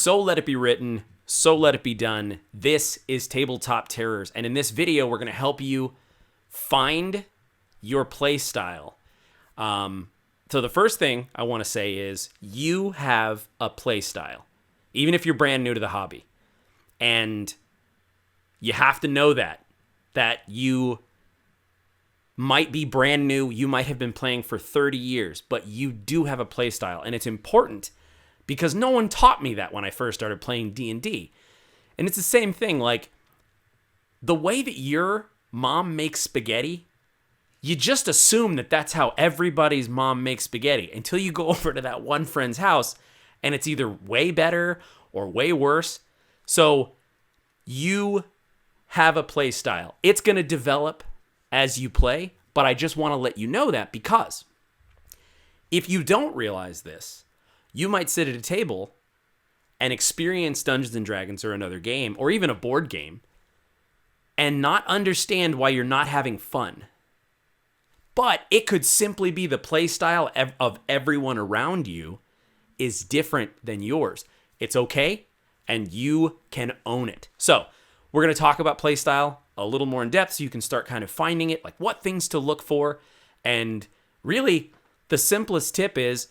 So let it be written, so let it be done. This is Tabletop Terrors, and in this video, we're going to help you find your play style. So the first thing I want to say is you have a play style, even if you're brand new to the hobby. And you have to know that you might be brand new, you might have been playing for 30 years, but you do have a play style, and it's important because no one taught me that when I first started playing D&D. And it's the same thing, like the way that your mom makes spaghetti, you just assume that that's how everybody's mom makes spaghetti until you go over to that one friend's house and it's either way better or way worse. So you have a play style. It's going to develop as you play, but I just want to let you know that because if you don't realize this, you might sit at a table and experience Dungeons and Dragons or another game or even a board game and not understand why you're not having fun. But it could simply be the play style of everyone around you is different than yours. It's okay, and you can own it. So we're going to talk about play style a little more in depth so you can start kind of finding it, like what things to look for. And really, the simplest tip is,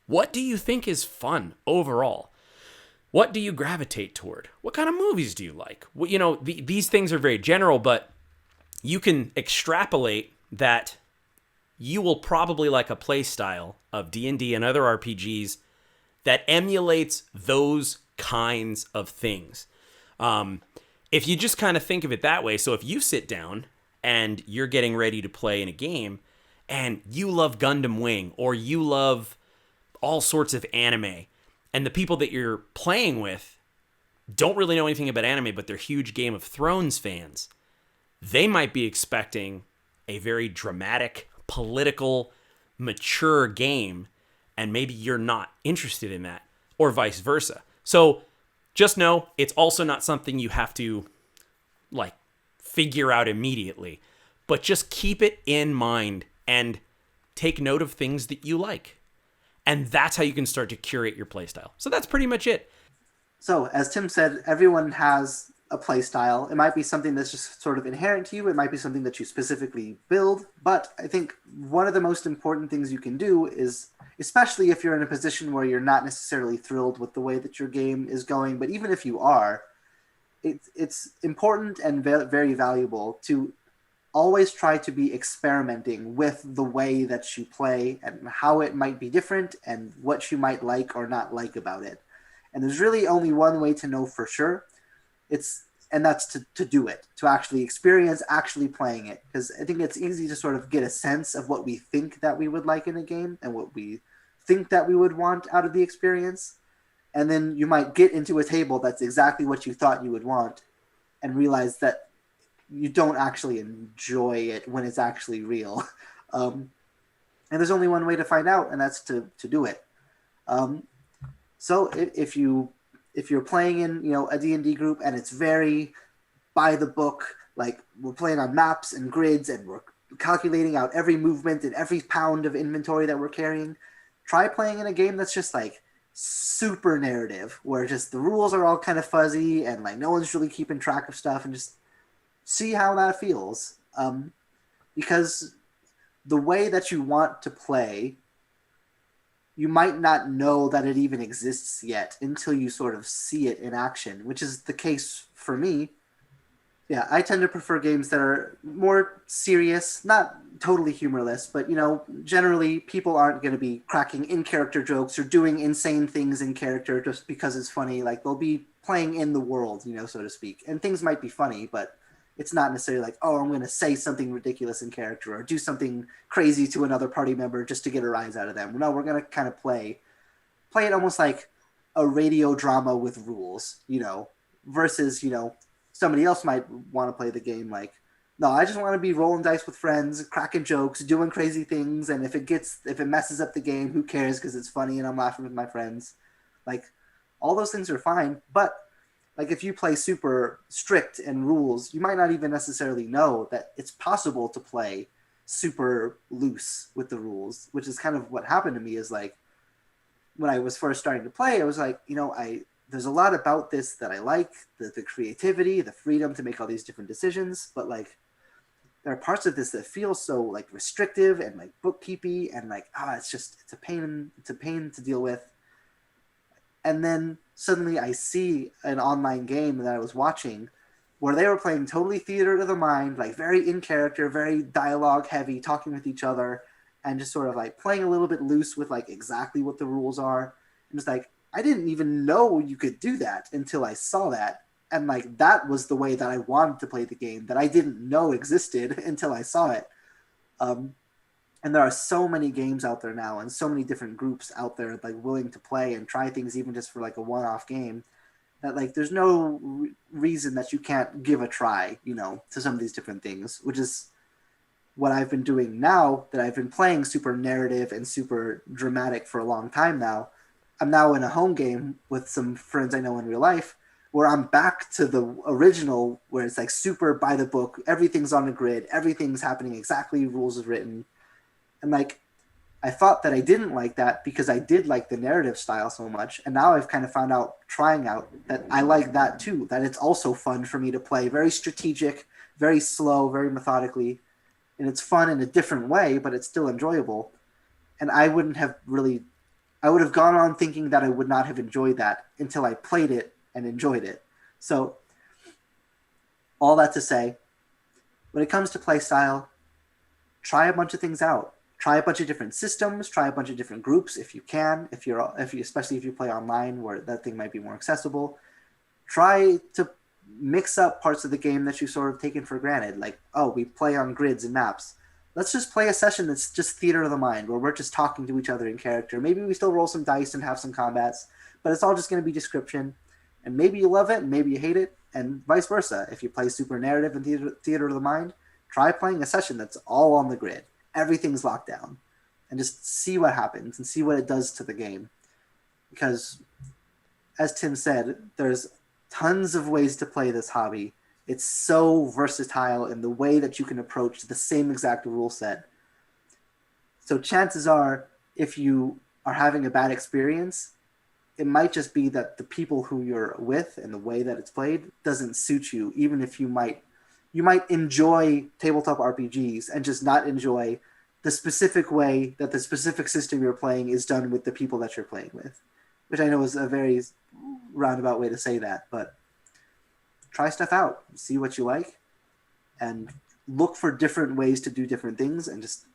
what do you think is fun overall? What do you gravitate toward? What kind of movies do you like? Well, you know, these things are very general, but you can extrapolate that you will probably like a play style of D&D and other RPGs that emulates those kinds of things. If you just kind of think of it that way, so if you sit down and you're getting ready to play in a game and you love Gundam Wing or you love all sorts of anime, and the people that you're playing with don't really know anything about anime, but they're huge Game of Thrones fans, they might be expecting a very dramatic, political, mature game, and maybe you're not interested in that, or vice versa. So just know it's also not something you have to like figure out immediately, but just keep it in mind and take note of things that you like. And that's how you can start to curate your playstyle. So that's pretty much it. So, as Tim said, everyone has a play style. It might be something that's just sort of inherent to you. It might be something that you specifically build. But I think one of the most important things you can do is, especially if you're in a position where you're not necessarily thrilled with the way that your game is going, but even if you are, it's important and very valuable to always try to be experimenting with the way that you play and how it might be different and what you might like or not like about it. And there's really only one way to know for sure. And that's to do it, to actually experience actually playing it. Because I think it's easy to sort of get a sense of what we think that we would like in a game and what we think that we would want out of the experience. And then you might get into a table that's exactly what you thought you would want and realize that you don't actually enjoy it when it's actually real. And there's only one way to find out, and that's to do it. So if you're playing in a D&D group and it's very by the book, like we're playing on maps and grids and we're calculating out every movement and every pound of inventory that we're carrying, try playing in a game that's just like super narrative, where just the rules are all kind of fuzzy and like no one's really keeping track of stuff, and just see how that feels. Because the way that you want to play, you might not know that it even exists yet until you sort of see it in action, which is the case for me. Yeah, I tend to prefer games that are more serious, not totally humorless, but generally people aren't going to be cracking in-character jokes or doing insane things in character just because it's funny. Like they'll be playing in the world, so to speak. And things might be funny, but it's not necessarily like, oh, I'm going to say something ridiculous in character or do something crazy to another party member just to get a rise out of them. No, we're going to kind of play it almost like a radio drama with rules, versus, somebody else might want to play the game like, no, I just want to be rolling dice with friends, cracking jokes, doing crazy things. And if it messes up the game, who cares? Because it's funny and I'm laughing with my friends. Like all those things are fine. But like if you play super strict and rules, you might not even necessarily know that it's possible to play super loose with the rules, which is kind of what happened to me. Is like when I was first starting to play, I was like, there's a lot about this that I like, the creativity, the freedom to make all these different decisions, but like there are parts of this that feel so like restrictive and like bookkeepy and like it's a pain to deal with. And then suddenly I see an online game that I was watching where they were playing totally theater of the mind, like very in character, very dialogue heavy, talking with each other, and just sort of like playing a little bit loose with like exactly what the rules are. And it's like, I didn't even know you could do that until I saw that. And like that was the way that I wanted to play the game that I didn't know existed until I saw it. Um, and there are so many games out there now and so many different groups out there like willing to play and try things even just for like a one-off game that like there's no reason that you can't give a try, you know, to some of these different things, which is what I've been doing now that I've been playing super narrative and super dramatic for a long time now. I'm now in a home game with some friends I know in real life where I'm back to the original where it's like super by the book, everything's on a grid, everything's happening exactly rules is written. And like I thought that I didn't like that because I did like the narrative style so much. And now I've kind of found out trying out that I like that too, that it's also fun for me to play very strategic, very slow, very methodically. And it's fun in a different way, but it's still enjoyable. And I would have gone on thinking that I would not have enjoyed that until I played it and enjoyed it. So all that to say, when it comes to play style, try a bunch of things out. Try a bunch of different systems, try a bunch of different groups if you can, especially if you play online where that thing might be more accessible. Try to mix up parts of the game that you sort of taken for granted. Like, oh, we play on grids and maps. Let's just play a session that's just theater of the mind where we're just talking to each other in character. Maybe we still roll some dice and have some combats, but it's all just going to be description. And maybe you love it and maybe you hate it, and vice versa. If you play super narrative and theater of the mind, try playing a session that's all on the grid. Everything's locked down, and just see what happens and see what it does to the game. Because, as Tim said, there's tons of ways to play this hobby. It's so versatile in the way that you can approach the same exact rule set. So chances are, if you are having a bad experience, it might just be that the people who you're with and the way that it's played doesn't suit you, even if you might enjoy tabletop RPGs and just not enjoy the specific way that the specific system you're playing is done with the people that you're playing with, which I know is a very roundabout way to say that, but try stuff out, see what you like, and look for different ways to do different things and just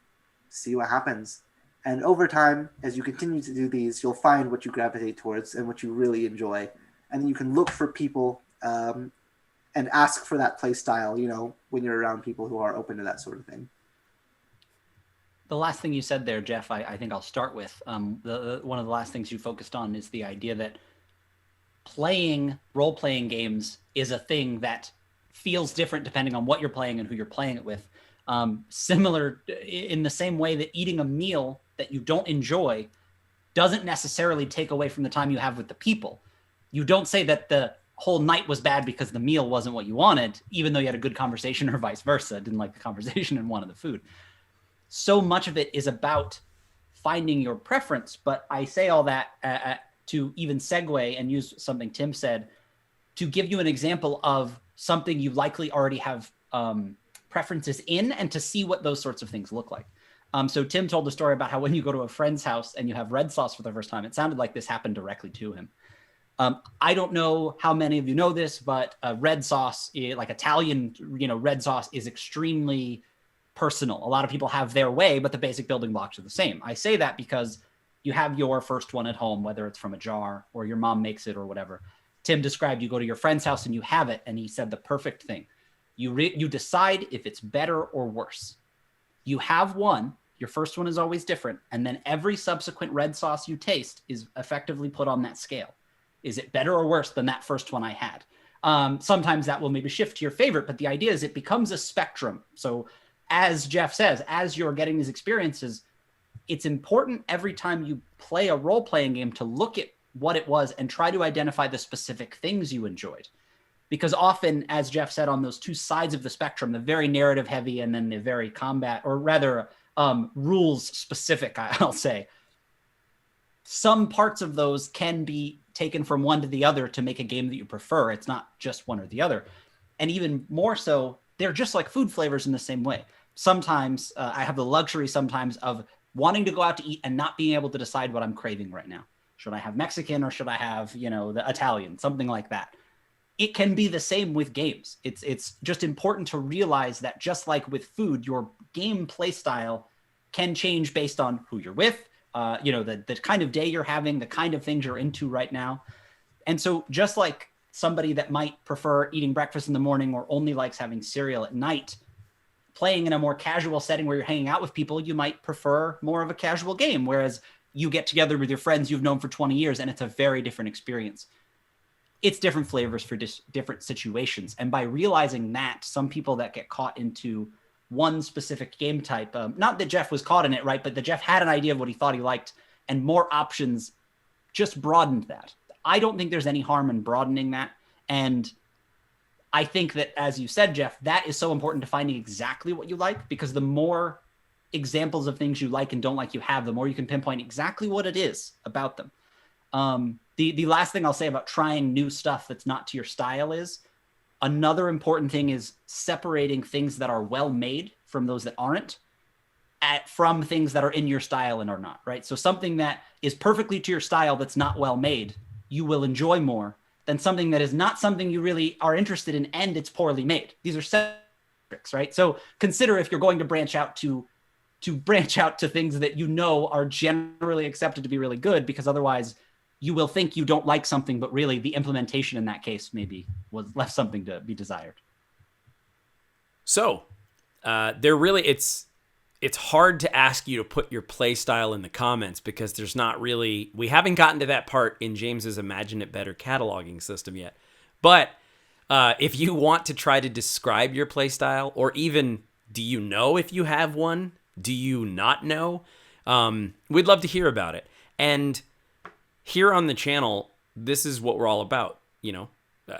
see what happens. And over time, as you continue to do these, you'll find what you gravitate towards and what you really enjoy. And then you can look for people and ask for that play style, you know, when you're around people who are open to that sort of thing. The last thing you said there, Jeff, I think I'll start with. One of the last things you focused on is the idea that playing role-playing games is a thing that feels different depending on what you're playing and who you're playing it with. Similar in the same way that eating a meal that you don't enjoy doesn't necessarily take away from the time you have with the people. You don't say that the whole night was bad because the meal wasn't what you wanted, even though you had a good conversation, or vice versa, didn't like the conversation and wanted the food. So much of it is about finding your preference. But I say all that to even segue and use something Tim said to give you an example of something you likely already have preferences in, and to see what those sorts of things look like. So Tim told the story about how when you go to a friend's house and you have red sauce for the first time, it sounded like this happened directly to him. I don't know how many of you know this, but red sauce, like Italian, red sauce is extremely personal. A lot of people have their way, but the basic building blocks are the same. I say that because you have your first one at home, whether it's from a jar or your mom makes it or whatever. Tim described you go to your friend's house and you have it, and he said the perfect thing. You decide if it's better or worse. You have one, your first one is always different, and then every subsequent red sauce you taste is effectively put on that scale. Is it better or worse than that first one I had? Sometimes that will maybe shift to your favorite, but the idea is it becomes a spectrum. So as Jeff says, as you're getting these experiences, it's important every time you play a role-playing game to look at what it was and try to identify the specific things you enjoyed. Because often, as Jeff said, on those two sides of the spectrum, the very narrative heavy and then the very combat, or rather rules specific, I'll say, some parts of those can be taken from one to the other to make a game that you prefer. It's not just one or the other. And even more so, they're just like food flavors in the same way. Sometimes I have the luxury sometimes of wanting to go out to eat and not being able to decide what I'm craving right now. Should I have Mexican or should I have, you know, the Italian, something like that. It can be the same with games. It's just important to realize that just like with food, your game play style can change based on who you're with, you know, the kind of day you're having, the kind of things you're into right now. And so just like somebody that might prefer eating breakfast in the morning or only likes having cereal at night, playing in a more casual setting where you're hanging out with people, you might prefer more of a casual game, whereas you get together with your friends you've known for 20 years and it's a very different experience. It's different flavors for different situations. And by realizing that, some people that get caught into one specific game type, not that Jeff was caught in it, right? But that Jeff had an idea of what he thought he liked and more options just broadened that. I don't think there's any harm in broadening that. And I think that, as you said, Jeff, that is so important to finding exactly what you like, because the more examples of things you like and don't like you have, the more you can pinpoint exactly what it is about them. The last thing I'll say about trying new stuff that's not to your style is another important thing is separating things that are well made from those that aren't, from things that are in your style and are not, right? So something that is perfectly to your style that's not well made, you will enjoy more than something that is not something you really are interested in and it's poorly made. These are separate, right? So consider if you're going to branch out to things that you know are generally accepted to be really good, because otherwise you will think you don't like something, but really the implementation in that case maybe was left something to be desired. So it's hard to ask you to put your play style in the comments, because there's not really, we haven't gotten to that part in James's Imagine It Better cataloging system yet. But if you want to try to describe your play style, or even do you know if you have one? Do you not know? We'd love to hear about it. And here on the channel, this is what we're all about, you know,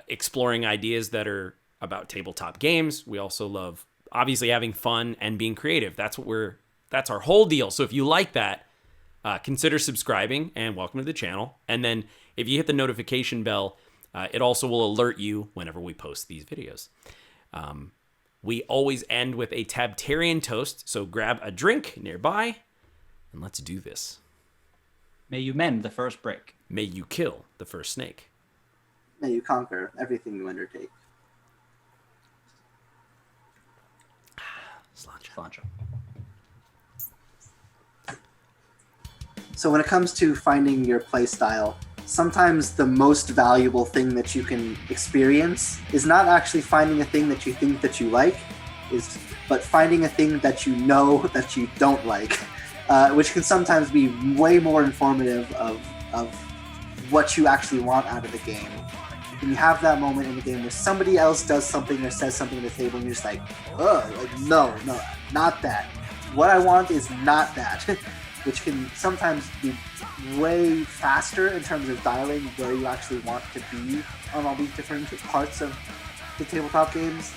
exploring ideas that are about tabletop games. We also love obviously having fun and being creative. That's our whole deal. So if you like that, consider subscribing and welcome to the channel. And then if you hit the notification bell, it also will alert you whenever we post these videos. We always end with a TabTerian toast. So grab a drink nearby and let's do this. May you mend the first break. May you kill the first snake. May you conquer everything you undertake. Cilantro. So when it comes to finding your play style, sometimes the most valuable thing that you can experience is not actually finding a thing that you think that you like, but finding a thing that you know that you don't like, which can sometimes be way more informative of what you actually want out of the game. When you have that moment in the game where somebody else does something or says something at the table and you're just like, oh, like, no, not that. What I want is not that, which can sometimes be way faster in terms of dialing where you actually want to be on all these different parts of the tabletop games.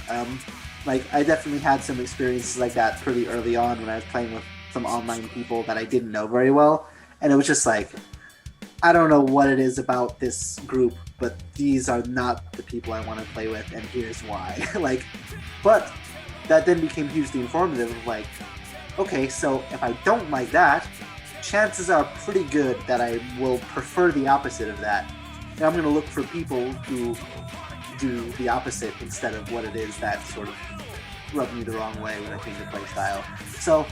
Like, I definitely had some experiences like that pretty early on when I was playing with some online people that I didn't know very well, and it was just like, I don't know what it is about this group, but these are not the people I want to play with, and here's why. Like, but that then became hugely informative of like, okay, so if I don't like that, chances are pretty good that I will prefer the opposite of that. And I'm going to look for people who do the opposite instead of what it is that sort of rubbed me the wrong way when I came to play style. So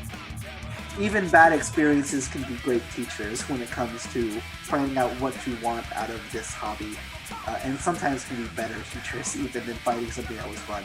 even bad experiences can be great teachers when it comes to finding out what you want out of this hobby. And sometimes can be better teachers even than finding something that was fun.